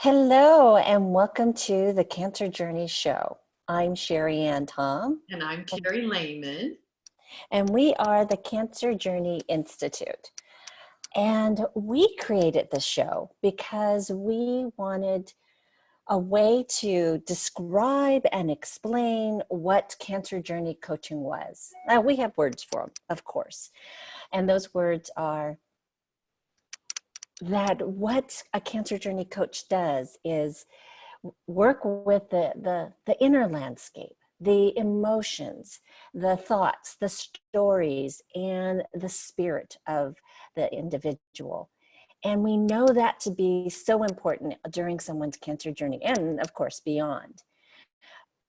Hello, and welcome to the Cancer Journey Show. I'm Sherry Ann Tom, And I'm Carrie Lehman. and we are the Cancer Journey Institute. And we created this show because we wanted a way to describe and explain what Cancer Journey coaching was. Now, we have words for them, of course, and those words are that what a Cancer Journey coach does is work with the inner landscape, the emotions, the thoughts, the stories, and the spirit of the individual. And we know that to be so important during someone's cancer journey and, of course, beyond.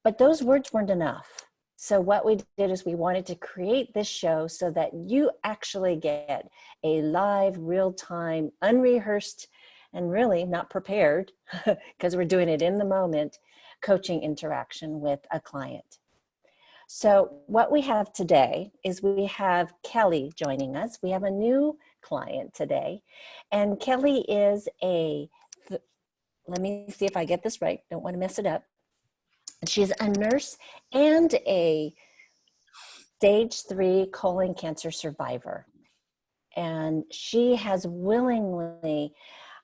But those words weren't enough. So what we did is we wanted to create this show so that you actually get a live, real-time, unrehearsed, and really not prepared, because we're doing it in the moment, coaching interaction with a client. So what we have today is we have Kelley joining us. We have a new client today, and Kelley is let me see if I get this right, don't want to mess it up. She's a nurse and a stage 3 colon cancer survivor. And she has willingly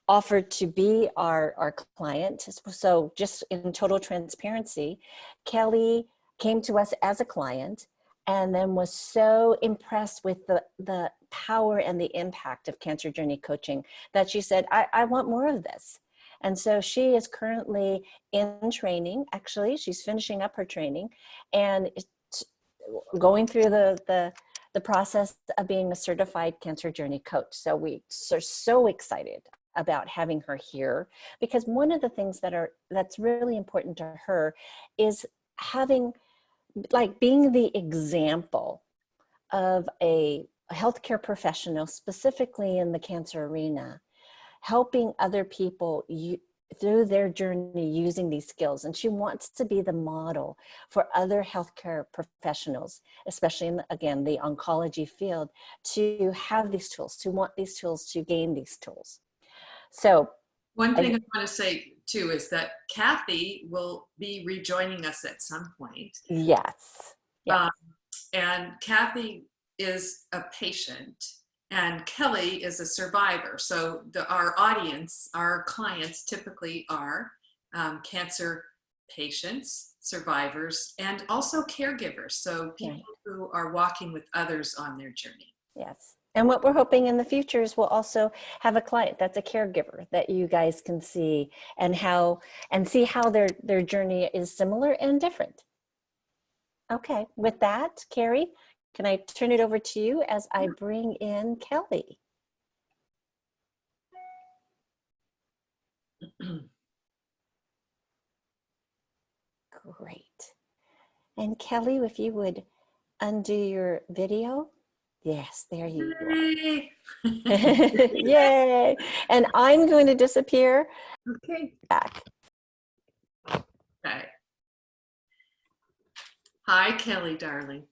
offered to be our client. So just in total transparency, Kelley came to us as a client and then was so impressed with the power and the impact of Cancer Journey coaching that she said, I want more of this. And so she is currently in training. Actually, she's finishing up her training and going through the process of being a certified Cancer Journey coach. So we are so excited about having her here, because one of the things that's really important to her is being the example of a healthcare professional, specifically in the cancer arena, helping other people through their journey using these skills. And she wants to be the model for other healthcare professionals, especially in, again, the oncology field, to have these tools, to want these tools, to gain these tools. So one thing I want to say too is that Kathy will be rejoining us at some point. Yes. And Kathy is a patient and Kelley is a survivor. So our audience, our clients typically are cancer patients, survivors, and also caregivers. So people who are walking with others on their journey. Yes. And what we're hoping in the future is we'll also have a client that's a caregiver that you guys can see and see how their journey is similar and different. Okay, with that, Carrie, can I turn it over to you as I bring in Kelley? Great. And Kelley, if you would undo your video. Yes, there you are. Yay! And I'm going to disappear. Okay. Back. Okay. Hi, Kelley, darling.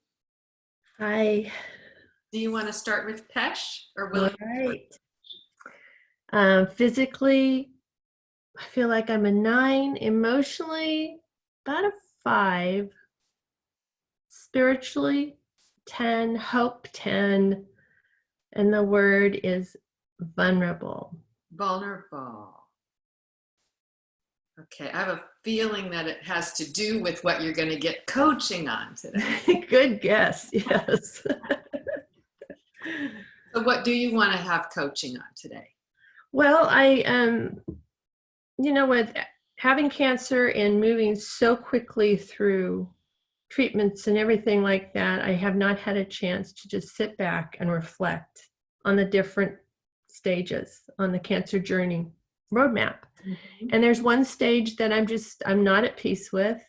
Hi. Do you want to start with Pesh or will All right. Physically, I feel like I'm a 9. Emotionally, about a 5. Spiritually, 10. Hope, 10. And the word is vulnerable. Vulnerable. Okay, I have a feeling that it has to do with what you're going to get coaching on today. Good guess, yes. So what do you want to have coaching on today? Well, with having cancer and moving so quickly through treatments and everything like that, I have not had a chance to just sit back and reflect on the different stages on the cancer journey roadmap. Mm-hmm. And there's one stage that I'm not at peace with.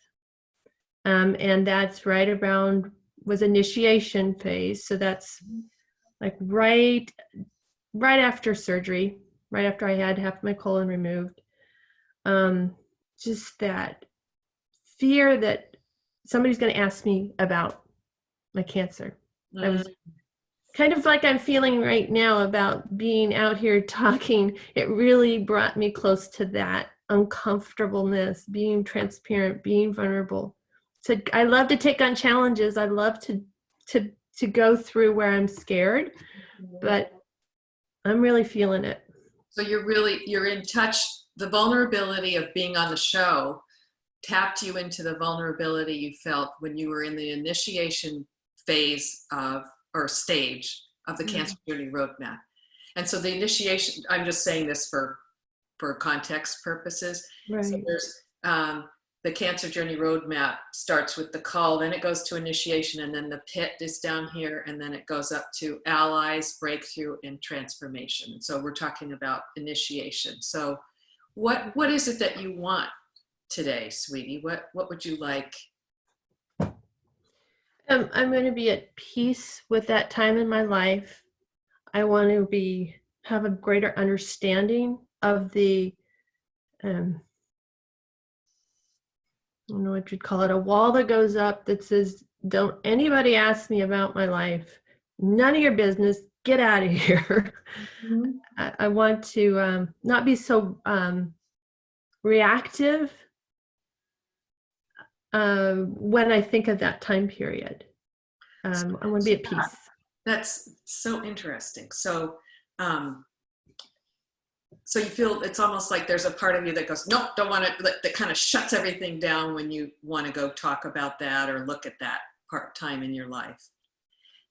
And that's right around was initiation phase. So that's like right after surgery, right after I had half my colon removed. Just that fear that somebody's going to ask me about my cancer. Mm-hmm. I was kind of like I'm feeling right now about being out here talking. It really brought me close to that uncomfortableness, being transparent, being vulnerable. So I love to take on challenges. I love to go through where I'm scared, but I'm really feeling it. So you're in touch. The vulnerability of being on the show tapped you into the vulnerability you felt when you were in the initiation phase of, or stage of the Cancer Journey Roadmap. And so the initiation, I'm just saying this for context purposes. Right. So there's the Cancer Journey Roadmap starts with the call, then it goes to initiation, and then the pit is down here, and then it goes up to allies, breakthrough, and transformation. So we're talking about initiation. So what is it that you want today, sweetie? What would you like? I'm going to be at peace with that time in my life. I want to have a greater understanding of the I don't know what you'd call it, a wall that goes up that says, don't anybody ask me about my life. None of your business. Get out of here. Mm-hmm. I want to not be so reactive when I think of that time period. I want to be at peace. That's so interesting. So, so you feel it's almost like there's a part of you that goes, nope, don't want to, that kind of shuts everything down when you want to go talk about that or look at that time in your life.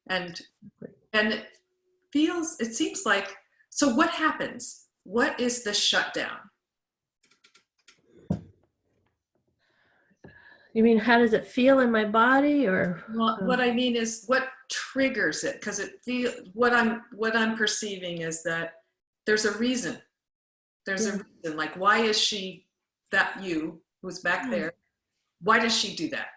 And it seems like, so what happens? What is the shutdown? You mean, how does it feel in my body, or? Well, what I mean is what triggers it? Because what I'm perceiving is that there's a reason. There's a reason. Like, why is she, that you who's back there, why does she do that?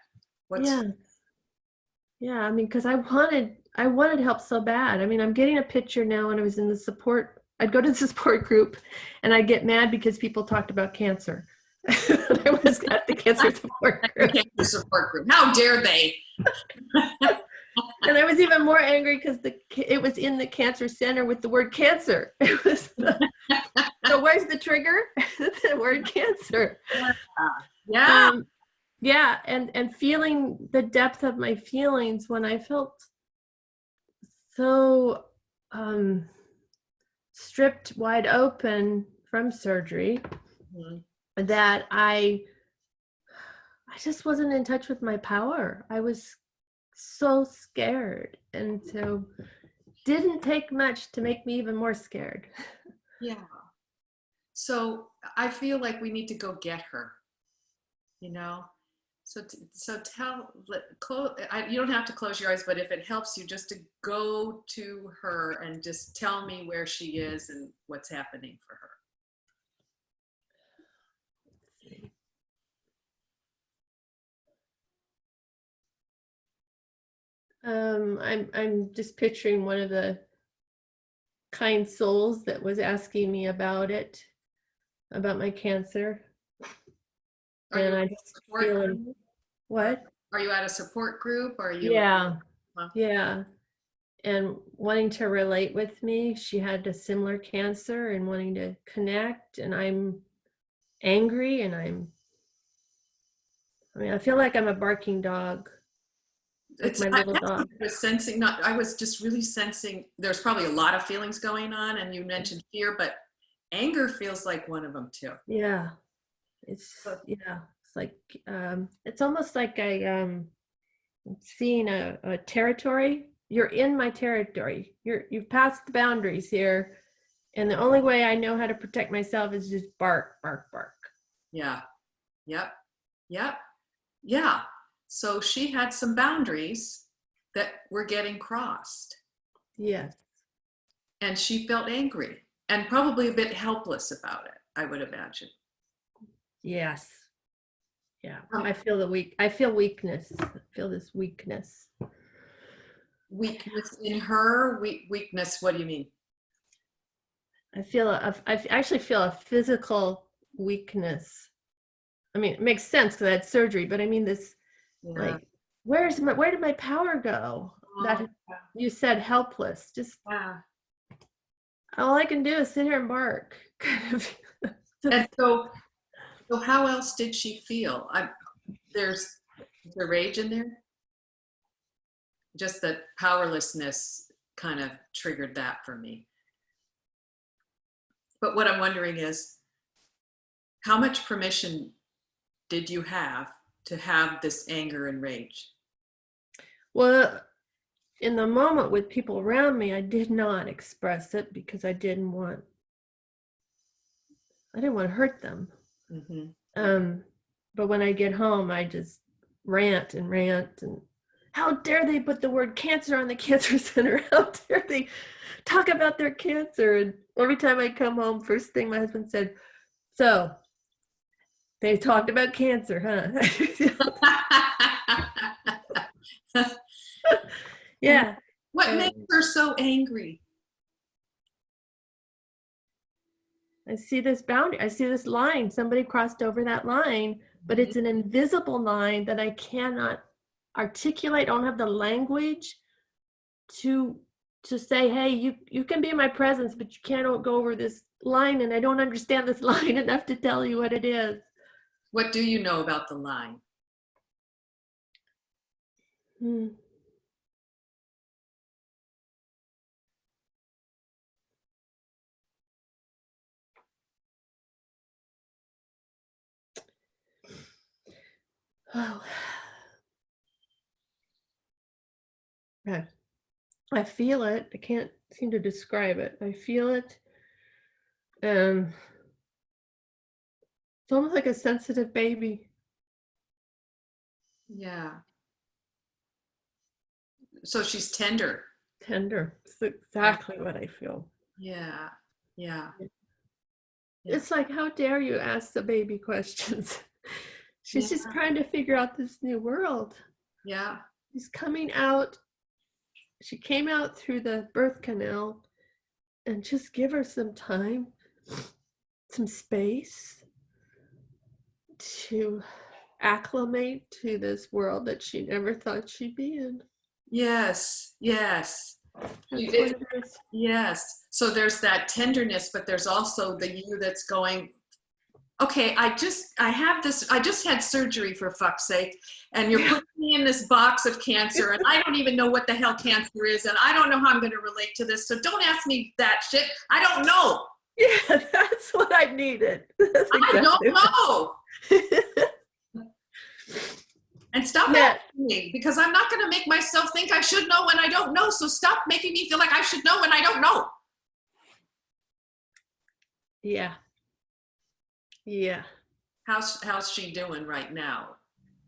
Yeah. I mean, because I wanted help so bad. I mean, I'm getting a picture now. When I was in the support, I'd go to the support group, and I'd get mad because people talked about cancer. I was at the cancer support group. Cancer support group. How dare they? And I was even more angry because it was in the cancer center with the word cancer. It was so where's the trigger? The word cancer. Yeah. Yeah, and feeling the depth of my feelings when I felt so stripped wide open from surgery. Mm-hmm. That I just wasn't in touch with my power. I was so scared, and so didn't take much to make me even more scared. Yeah. So I feel like we need to go get her, you know? So you don't have to close your eyes, but if it helps you, just to go to her and just tell me where she is and what's happening for her. I'm just picturing one of the kind souls that was asking me about my cancer. And I just feeling, what? Are you at a support group? Or are you? Yeah. Yeah. And wanting to relate with me. She had a similar cancer and wanting to connect, and I'm angry, and I feel like I'm a barking dog. It's my little dog. I was just really sensing there's probably a lot of feelings going on, and you mentioned fear, but anger feels like one of them too. Yeah. It's like it's almost like I'm seeing a territory. You're in my territory. You've passed the boundaries here, and the only way I know how to protect myself is just bark, bark, bark. Yeah. Yep. Yeah. So she had some boundaries that were getting crossed. Yes. And she felt angry and probably a bit helpless about it, I would imagine. Yes. Yeah. I feel weakness. I feel this weakness. Weakness in her? Weakness, what do you mean? I actually feel a physical weakness. I mean, it makes sense because I had surgery, but I mean this, like, where did my power go? That you said helpless. Just all I can do is sit here and bark. Kind of. And so So how else did she feel? There's the rage in there. Just that powerlessness kind of triggered that for me. But what I'm wondering is, how much permission did you have to have this anger and rage? Well, in the moment with people around me, I did not express it because I didn't want to hurt them. Mm-hmm. But when I get home, I just rant and how dare they put the word cancer on the cancer center? How dare they talk about their cancer? And every time I come home, first thing my husband said, so they talked about cancer, huh? Yeah. What makes her so angry? I see this boundary. I see this line. Somebody crossed over that line, but it's an invisible line that I cannot articulate. I don't have the language to say, hey, you can be in my presence, but you can't go over this line, and I don't understand this line enough to tell you what it is. What do you know about the line? Oh, I feel it. I can't seem to describe it. I feel it. It's almost like a sensitive baby. Yeah. So she's tender. Tender. It's exactly what I feel. Yeah. Yeah. It's like, how dare you ask the baby questions? She's just trying to figure out this new world. Yeah. She's coming out. She came out through the birth canal, and just give her some time, some space to acclimate to this world that she never thought she'd be in. Yes. Yes. Yes. So there's that tenderness, but there's also the you that's going, okay, I just had surgery, for fuck's sake, and you're putting me in this box of cancer, and I don't even know what the hell cancer is, and I don't know how I'm going to relate to this, so don't ask me that shit. I don't know. Yeah, that's what I needed. I don't know. And stop asking me, because I'm not going to make myself think I should know when I don't know, so stop making me feel like I should know when I don't know. Yeah. Yeah. How's she doing right now?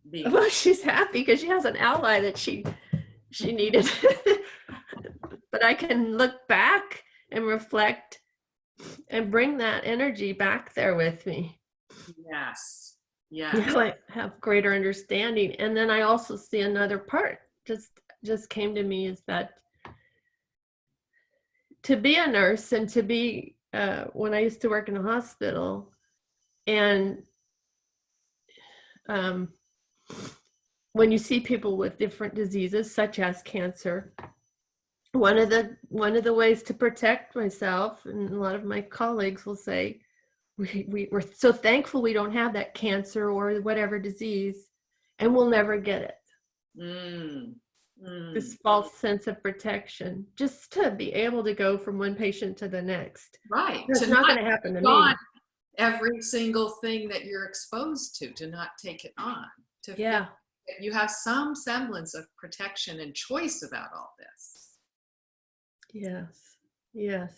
Well, she's happy because she has an ally that she needed. But I can look back and reflect and bring that energy back there with me. Yes. Yeah. Now I have greater understanding. And then I also see another part just came to me, is that to be a nurse and to be when I used to work in a hospital, and when you see people with different diseases such as cancer, one of the ways to protect myself, and a lot of my colleagues will say, we're so thankful we don't have that cancer or whatever disease, and we'll never get it. This false sense of protection, just to be able to go from one patient to the next. Right. It's not going to happen to me. Every single thing that you're exposed to not take it on. That you have some semblance of protection and choice about all this. Yes. Yes.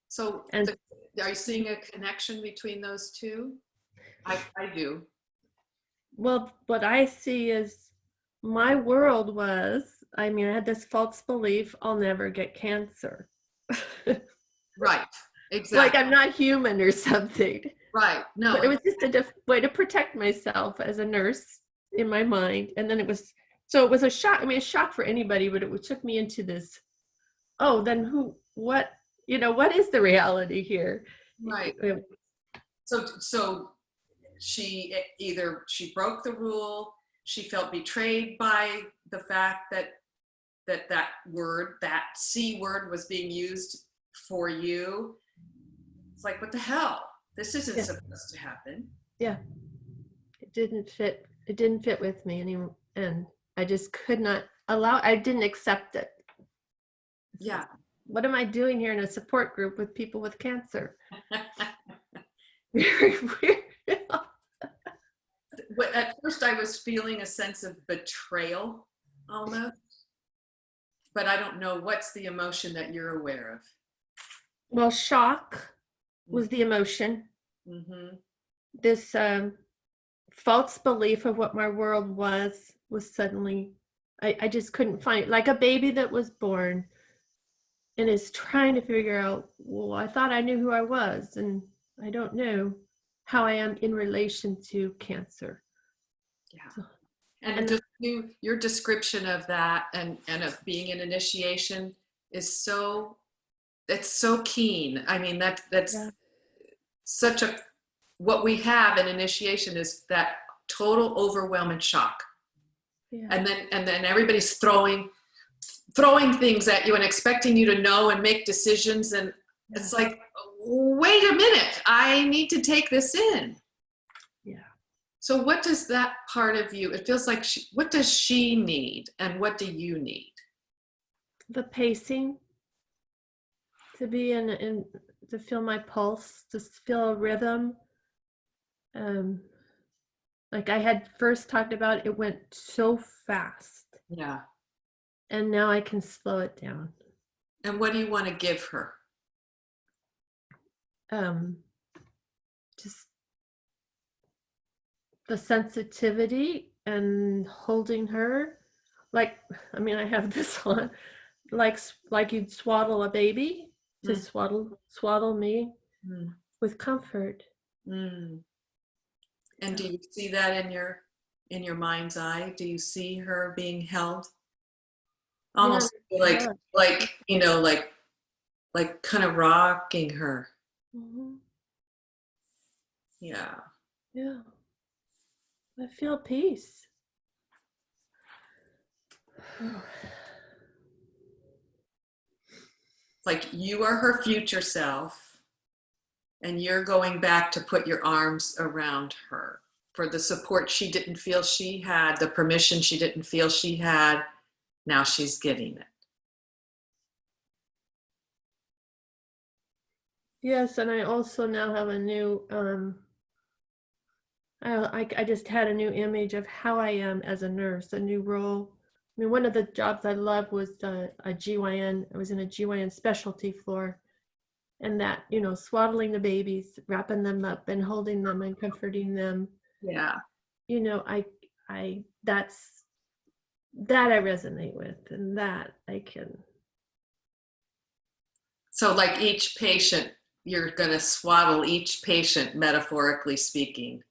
So are you seeing a connection between those two? I do. Well, what I see is my world was, I had this false belief, I'll never get cancer. Right. Exactly. Like I'm not human or something. Right. No. But it was just a way to protect myself as a nurse in my mind. And then it was a shock. A shock for anybody, but it took me into this, then what is the reality here? Right. So she broke the rule, she felt betrayed by the fact that word, that C word, was being used for you. It's like, what the hell? This isn't supposed to happen. Yeah, it didn't fit. It didn't fit with me anymore, and I just could not allow. I didn't accept it. Yeah. What am I doing here in a support group with people with cancer? Very weird. At first I was feeling a sense of betrayal almost, but I don't know what's the emotion that you're aware of. Well, shock was the emotion. Mm-hmm. This false belief of what my world was suddenly, I just couldn't find it. Like a baby that was born and is trying to figure out, well, I thought I knew who I was, and I don't know how I am in relation to cancer. Yeah. So, And just your description of that and of being in initiation is it's so keen. I mean, that's yeah, such a, what we have in initiation is that total overwhelming shock. yeah. And then everybody's throwing things at you and expecting you to know and make decisions. And it's like, wait a minute, I need to take this in. Yeah. So what does that part of you, it feels like, what does she need and what do you need? The pacing, to be in to feel my pulse, to feel a rhythm. Like I had first talked about, it went so fast, Yeah. and now I can slow it down. And what do you want to give her? Just the sensitivity and holding her, like, I mean, I have this on, like you'd swaddle a baby, to swaddle me Mm. with comfort. Mm. And do you see that in your mind's eye? Do you see her being held? Almost Yeah. like like kind of rocking her. Mhm. Yeah. Yeah, I feel peace. Like you are her future self and you're going back to put your arms around her for the support she didn't feel she had, the permission she didn't feel she had. Now she's getting it. Yes, and I also now have a new I just had a new image of how I am as a nurse, a new role. I mean, one of the jobs I loved was a GYN. I was in a GYN specialty floor, and that, swaddling the babies, wrapping them up and holding them and comforting them. Yeah. That's that I resonate with, and that I can. So like each patient, you're going to swaddle each patient, metaphorically speaking.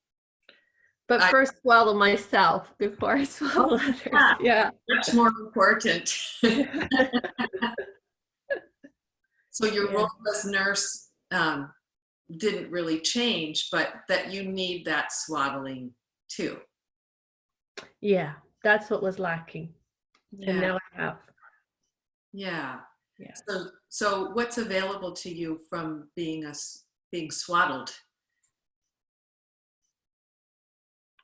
But first swaddle myself before I swaddle others. Yeah. Much more important. So your role as nurse didn't really change, but that you need that swaddling too. Yeah, that's what was lacking. Yeah. And now I have. Yeah. Yeah. So what's available to you from being swaddled?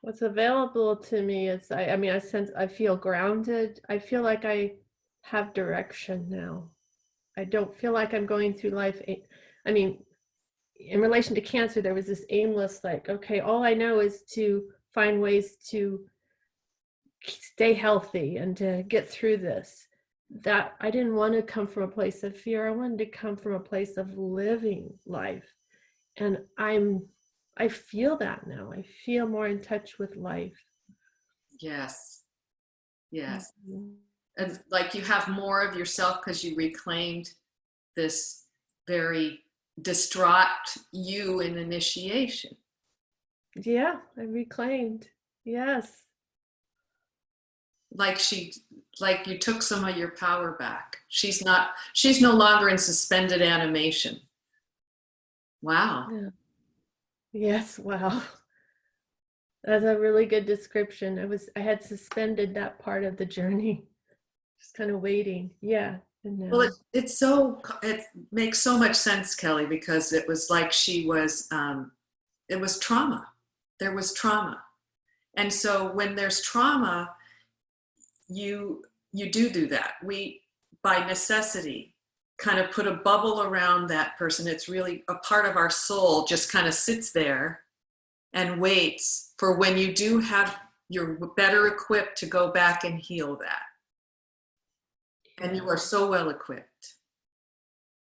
What's available to me is, I feel grounded. I feel like I have direction now. I don't feel like I'm going through life. I mean, in relation to cancer, there was this aimless, like, okay, all I know is to find ways to stay healthy and to get through this. That I didn't want to come from a place of fear. I wanted to come from a place of living life. And I feel that now. I feel more in touch with life. Yes. Yes. Mm-hmm. And like you have more of yourself because you reclaimed this very distraught you in initiation. Yeah, I reclaimed. Yes. Like you took some of your power back. She's no longer in suspended animation. Wow. Yeah. Yes, wow. That's a really good description. I had suspended that part of the journey. Just kind of waiting. Yeah. And now. Well, it makes so much sense, Kelley, because it was like it was trauma there was trauma. And so when there's trauma, you do that. We, by necessity, kind of put a bubble around that person. It's really a part of our soul just kind of sits there and waits for when you do have, you're better equipped to go back and heal that. And you are so well equipped.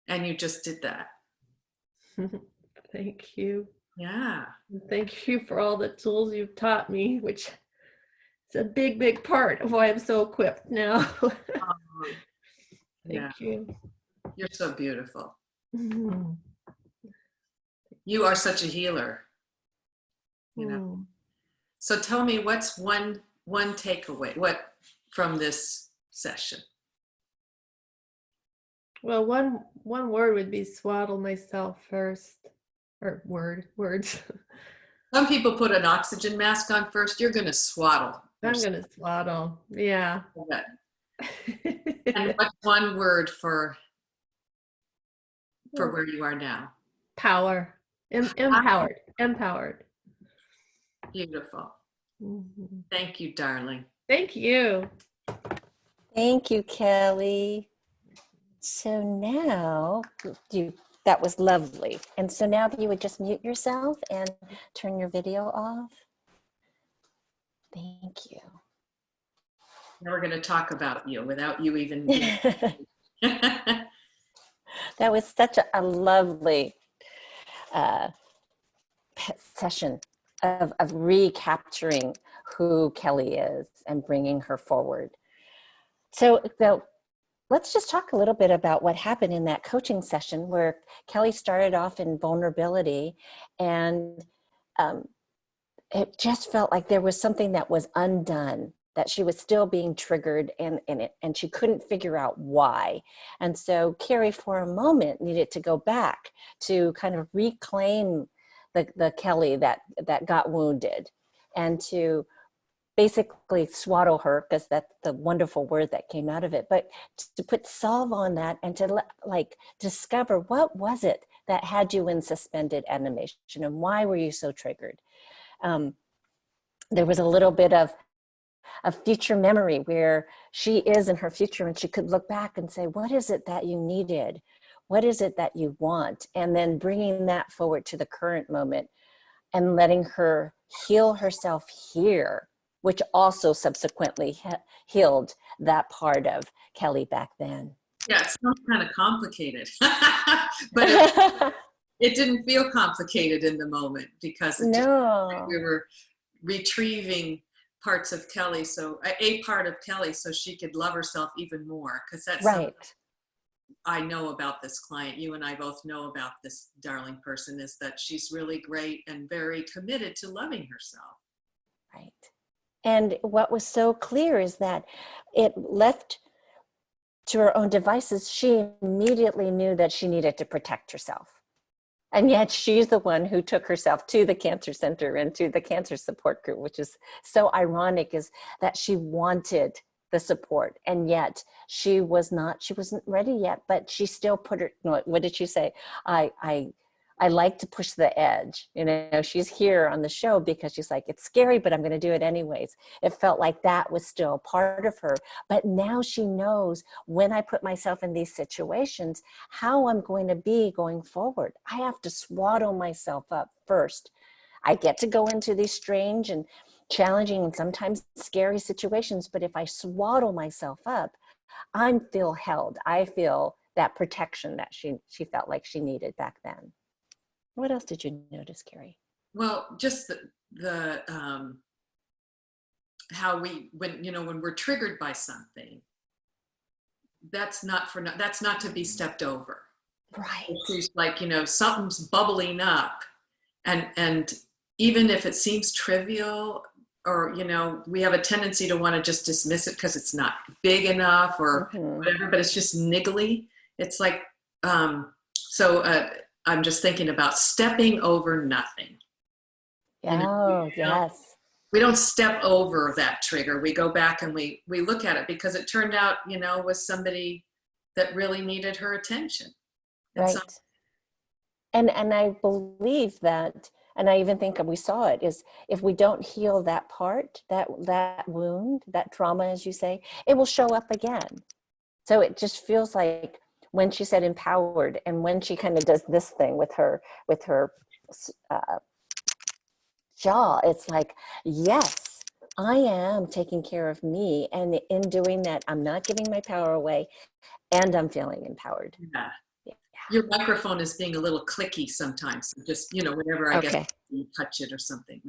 And you just did that. Thank you. Yeah. Thank you for all the tools you've taught me, which is a big, big part of why I'm so equipped now. Yeah. Thank you. You're so beautiful. Mm. You are such a healer. You know. Mm. So tell me, what's one takeaway from this session? Well, one word would be swaddle myself first, or words. Some people put an oxygen mask on first. You're going to swaddle. I'm gonna swaddle. Yeah. And what's one word for where you are now? Power. Empowered. Beautiful. Mhm. Thank you, darling. Thank you. Thank you, Kelley. So now, that was lovely. And so now you would just mute yourself and turn your video off. Thank you. Now we're going to talk about you without you even. That was such a lovely session of recapturing who Kelley is and bringing her forward. So let's just talk a little bit about what happened in that coaching session where Kelley started off in vulnerability, and it just felt like there was something that was undone, that she was still being triggered, and she couldn't figure out why. And so Carrie, for a moment, needed to go back to kind of reclaim the Kelley that got wounded, and to basically swaddle her, because that's the wonderful word that came out of it, but to put solve on that and to discover what was it that had you in suspended animation and why were you so triggered. There was a little bit of a future memory where she is in her future and she could look back and say, what is it that you needed? What is it that you want? And then bringing that forward to the current moment and letting her heal herself here, which also subsequently healed that part of Kelley back then. Yeah, it sounds kind of complicated, but it didn't feel complicated in the moment, because it just, we were retrieving parts of Kelley, so a part of Kelley, so she could love herself even more, because that's right. I know about this client, you and I both know about this darling person, is that she's really great and very committed to loving herself. Right. And what was so clear is that it left to her own devices, she immediately knew that she needed to protect herself. And yet she's the one who took herself to the cancer center and to the cancer support group, which is so ironic, is that she wanted the support, and yet she wasn't ready yet, but she still put her, what did she say? I like to push the edge. She's here on the show because she's like, it's scary, but I'm going to do it anyways. It felt like that was still part of her. But now she knows, when I put myself in these situations, how I'm going to be going forward. I have to swaddle myself up first. I get to go into these strange and challenging and sometimes scary situations, but if I swaddle myself up, I feel held. I feel that protection that she felt like she needed back then. What else did you notice, Carrie? Well, just the how when we're triggered by something, that's not to be stepped over. Right. It's like, something's bubbling up, and even if it seems trivial, or we have a tendency to want to just dismiss it because it's not big enough or whatever, but it's just niggly. It's like I'm just thinking about stepping over nothing. Yes. We don't step over that trigger. We go back and we look at it, because it turned out, was somebody that really needed her attention. Right. And I believe that And I even think we saw it is if we don't heal that part, that wound, that trauma, as you say, it will show up again. So it just feels like when she said empowered, and when she kind of does this thing with her uh, jaw, it's like, yes, I am taking care of me. And in doing that, I'm not giving my power away, and I'm feeling empowered. Yeah. Yeah. Your microphone is being a little clicky sometimes. So just, whenever I guess Okay. you touch it or something.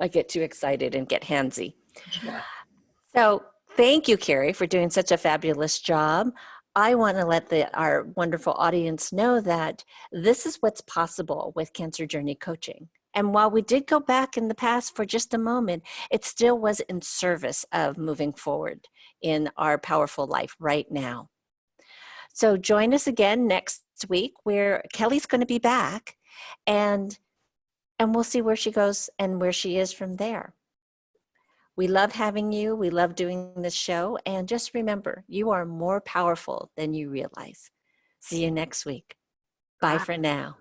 I get too excited and get handsy. Yeah. So thank you, Carrie, for doing such a fabulous job. I want to let our wonderful audience know that this is what's possible with Cancer Journey Coaching. And while we did go back in the past for just a moment, it still was in service of moving forward in our powerful life right now. So join us again next week, where Kelley's going to be back, and we'll see where she goes and where she is from there. We love having you. We love doing this show. And just remember, you are more powerful than you realize. See you next week. Bye for now.